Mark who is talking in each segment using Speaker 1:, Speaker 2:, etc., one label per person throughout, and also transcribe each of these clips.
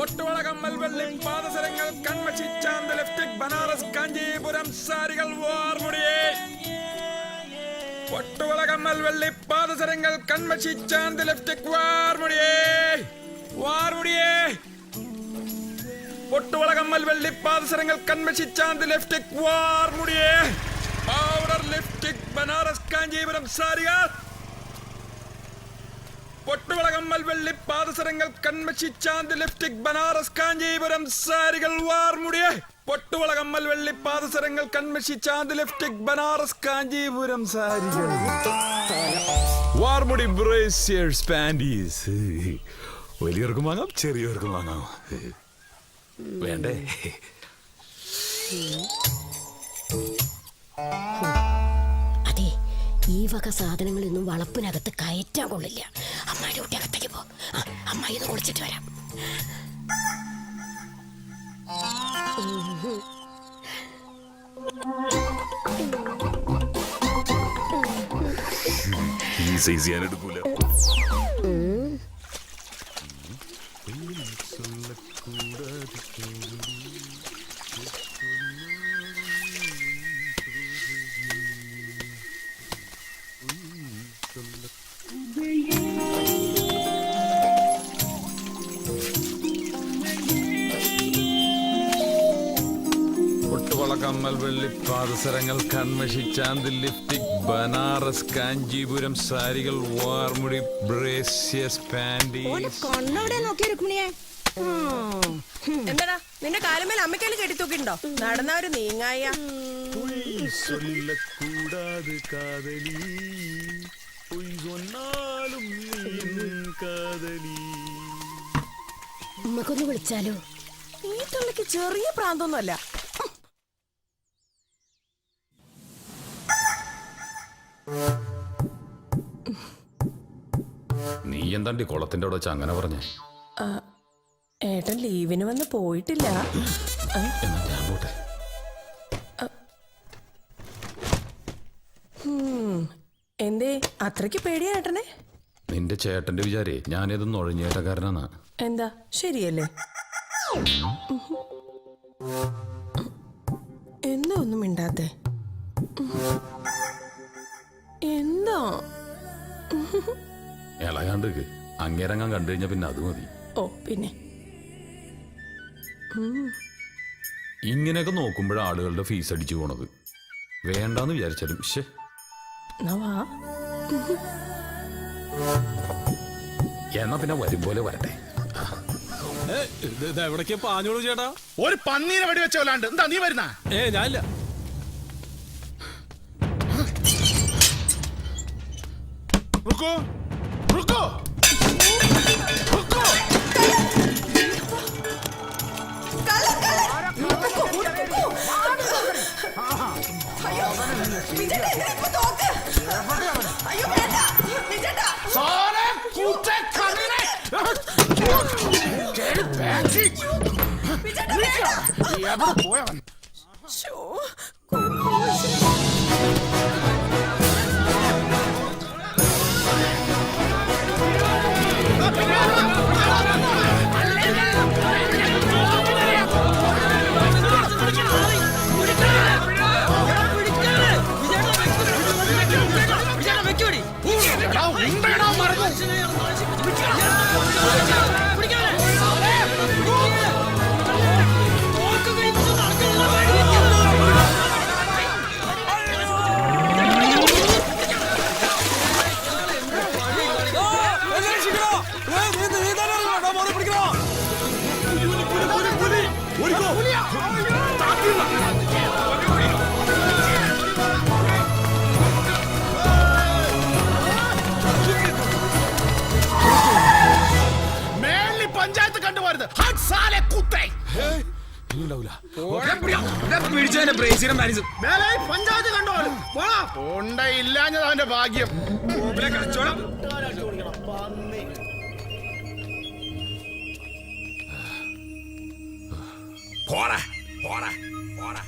Speaker 1: പൊട്ടുവളകമ്മൽ വെള്ളി പാദസരങ്ങൾ കൺമഷി ചാന്ത് ലിപ്സ്റ്റിക് ബനാറസ് കാഞ്ചീപുരം സാരികൾ വാർമുടിയേ. പൊട്ടുവളകമ്മൽ വെള്ളി പാദസരങ്ങൾ കൺമഷി ചാന്ത് ലിപ്സ്റ്റിക് വാർമുടിയേ വാർമുടിയേ. പൊട്ടുവളകമ്മൽ വെള്ളി പാദസരങ്ങൾ കൺമഷി ചാന്ത് ലിപ്സ്റ്റിക് വാർമുടിയേ. പൗഡർ ലിപ്സ്റ്റിക് ബനാറസ് കാഞ്ചീപുരം സാരികൾ. പൊട്ടുവളകമ്മൽ വെള്ളി പാദസരങ്ങൾ കൺമഷി ചാന്ത് ലിപ്സ്റ്റിക് ബനാറസ് കാഞ്ചീപുരം സാരികൾ വാർമുടിയേ. പൊട്ടുവളകമ്മൽ വെള്ളി പാദസരങ്ങൾ കൺമഷി ചാന്ത് ലിപ്സ്റ്റിക് ബനാറസ് കാഞ്ചീപുരം സാരികൾ വാർമുടി ബ്രേസിയേഴ്സ് പാൻറ്റീസ്. വലിയവർക്കും വാങ്ങാം, ചെറിയവർക്കും വാങ്ങാം. വേണ്ടേ?
Speaker 2: അതെ, ഈ വക സാധനങ്ങളൊന്നും വളപ്പിനകത്ത് കയറ്റാൻ കൊള്ളില്ല. അമ്മായിയുടെ കുട്ടി അകത്തേക്ക് പോ. അമ്മായി ഇത് കുളിച്ചിട്ട് വരാം.
Speaker 1: ഈ സൈസ് ഞാൻ എടുക്കൂല. പൊട്ടുവളകമ്മൽ വെള്ളി പാദസരങ്ങൾ കൺമഷി ചാന്ത് ലിപ്സ്റ്റിക് ബനാറസ് കാഞ്ചീപുരം സാരികൾ വാർമുടി ബ്രേസിയേഴ്സ് പാൻറ്റീസ്.
Speaker 3: എന്താടാ നിന്റെ കാലുമേൽ അമ്മയ്ക്കാലും കെട്ടിത്തൂക്കിണ്ടോ? നടന്നവര് നീങ്ങായ
Speaker 2: നമുക്കൊന്ന് വിളിച്ചാലോ?
Speaker 3: ഈ തള്ളിക്ക് ചെറിയ പ്രാന്തൊന്നുമല്ല.
Speaker 1: നീ എന്താണ്ടി കുളത്തിന്റെ അവിടെ വെച്ച് അങ്ങനെ പറഞ്ഞേ?
Speaker 3: ഏട്ടൻ ലീവിന് വന്ന് പോയിട്ടില്ല.
Speaker 1: എന്നാ ഞാൻ പോട്ടെ.
Speaker 3: എന്തേ അത്രയ്ക്ക് പേടിയാ ഏട്ടനെ?
Speaker 1: നിന്റെ ചേട്ടന്റെ വിചാരേ ഞാനിതൊന്നും ഒഴിഞ്ഞേട്ടക്കാരനാ.
Speaker 3: എന്താ ശരിയല്ലേ? എന്താ ഒന്നും മിണ്ടാത്തെ? എന്താ
Speaker 1: ഇളകാണ്ട് അങ്ങേരങ്ങാൻ കണ്ടു കഴിഞ്ഞാ പിന്നെ അത് മതി.
Speaker 3: ഓ പിന്നെ
Speaker 1: ഇങ്ങനെയൊക്കെ നോക്കുമ്പോഴാണ് ആളുകളുടെ ഫീസ് അടിച്ചു പോണത്. വേണ്ടാന്ന് വിചാരിച്ചാലും എന്നാ പിന്നെ വരും പോലെ വരട്ടെ.
Speaker 4: എവിടേക്കാ പാഞ്ഞോളൂ ചേട്ടാ?
Speaker 5: ഒരു പന്നീനെ വെടി വെച്ചോലാണ്ട് എന്താ നീ വരുന്ന?
Speaker 4: ഞാനില്ല.
Speaker 5: റുക്കോ റുക്കോ റുക്കോ. പോയവൻ പഞ്ചായത്ത് കണ്ടുപോരുത്. പഞ്ചായത്ത് കണ്ടുപോലും ഇല്ലാഞ്ഞത് അവന്റെ ഭാഗ്യം. കച്ചവടം പോടാ പോടാ പോടാ.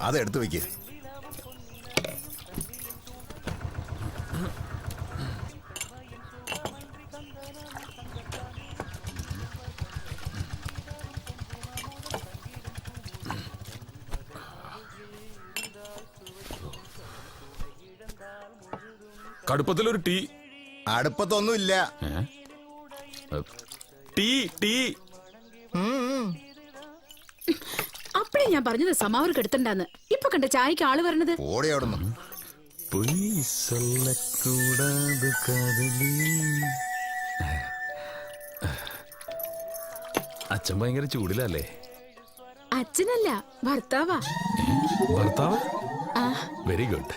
Speaker 4: അതെടുത്ത് വെക്ക്.
Speaker 1: കടുപ്പത്തിലൊരു ടീ.
Speaker 4: അടുപ്പത്തൊന്നുമില്ല.
Speaker 1: Tea tea.
Speaker 6: അപ്പഴേ ഞാൻ പറഞ്ഞത് സമാവർ കെടുത്തണ്ടാന്ന്. ഇപ്പൊ കണ്ട ചായക്ക് ആള് വരണത്.
Speaker 4: ഓടി അവിടുന്ന്.
Speaker 1: അച്ഛൻ ഭയങ്കര ചൂടിലല്ലേ?
Speaker 6: അച്ഛനല്ല, ഭർത്താവാ.
Speaker 1: ഭർത്താവ്? Very good.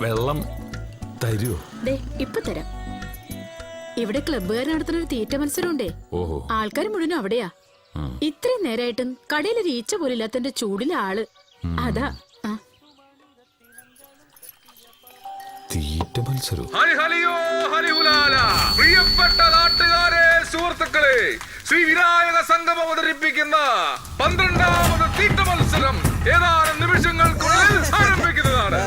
Speaker 1: വെള്ളം തരുമോ?
Speaker 6: ദേ ഇപ്പൊ തരാം. ഇവിടെ ക്ലബ്ബുകാർ നടത്തുന്ന ഒരു തീറ്റ മത്സരമുണ്ടേ.
Speaker 1: ഓഹോ.
Speaker 6: ആൾക്കാർ മുഴുവനും അവിടെയാ. ഇത്രയും നേരായിട്ടും കടയിലൊരു ഈച്ച പോലില്ലാത്തന്റെ ചൂടിലെ ആള് അതാ.
Speaker 1: തീറ്റ മത്സരം.
Speaker 7: പ്രിയപ്പെട്ട നാട്ടുകാരെ, സുഹൃത്തുക്കളെ, ശ്രീ വിനായക സംഘം അവതരിപ്പിക്കുന്ന 12ാമത് തീറ്റ മത്സരം ഏതാനും നിമിഷങ്ങൾക്കുള്ളിൽ ആരംഭിക്കുന്നതാണ്.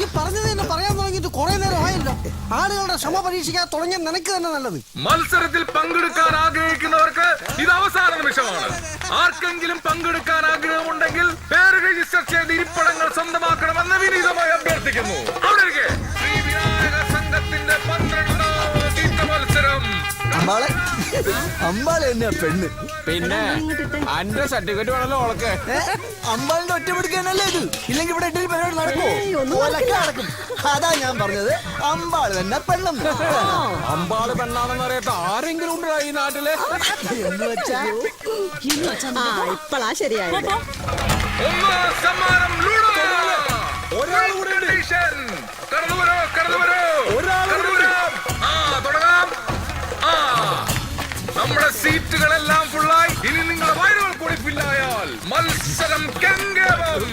Speaker 8: ഈ പറഞ്ഞത് തന്നെ പറയാൻ തുടങ്ങിയിട്ട് കുറെ നേരം ആയല്ലോ. ആളുകളുടെ ക്ഷമ പരീക്ഷിക്കാൻ തുടങ്ങിയ നിനക്ക് തന്നെ നല്ലത്.
Speaker 7: മത്സരത്തിൽ പങ്കെടുക്കാൻ ആഗ്രഹിക്കുന്നവർക്ക് ഇത് അവസാന നിമിഷമാണ്. ആർക്കെങ്കിലും പങ്കെടുക്കാൻ ആഗ്രഹമുണ്ടെങ്കിൽ പേര് രജിസ്റ്റർ ചെയ്ത് ഇരിപ്പിടങ്ങൾ സ്വന്തമാക്കണമെന്ന് വിനീതമായി അഭ്യർത്ഥിക്കുന്നു. അവിടെ ശ്രീ വിനായക സംഘത്തിന്റെ 12ാമത് തീറ്റ മത്സരം.
Speaker 8: അമ്പാളെ തന്നെയാ പെണ്ണ്.
Speaker 5: പിന്നെ അന്റെ സർട്ടിഫിക്കറ്റ് വേണല്ലോ ഓളക്ക്.
Speaker 8: അമ്പാളിന്റെ ഒറ്റ പിടിക്കാനല്ലേ ഇത്. ഇല്ലെങ്കിൽ ഇവിടെ എട്ടിൽ പരിപാടി നടക്കുമോ? നടക്കും. അതാ ഞാൻ പറഞ്ഞത്, അമ്പാള് തന്നെ പെണ്ണെന്ന്.
Speaker 5: അമ്പാള് പെണ്ണാണെന്ന് അറിയാത്ത ആരെങ്കിലും ഉണ്ട് ഈ നാട്ടില്?
Speaker 8: എന്ന് വെച്ചാ
Speaker 3: ഇപ്പളാ ശരിയായത്.
Speaker 7: ഒന്നാം സമ്മാനം ലൂഡോ. കടന്നു വരൂ. തുടങ്ങാം. നമ്മുടെ സീറ്റുകളെല്ലാം ഫുള്ളായി. ഇനി നിങ്ങളുടെ വയറുകൾ കൂടി ഫില്ലായാൽ മത്സരം കെങ്കേറും.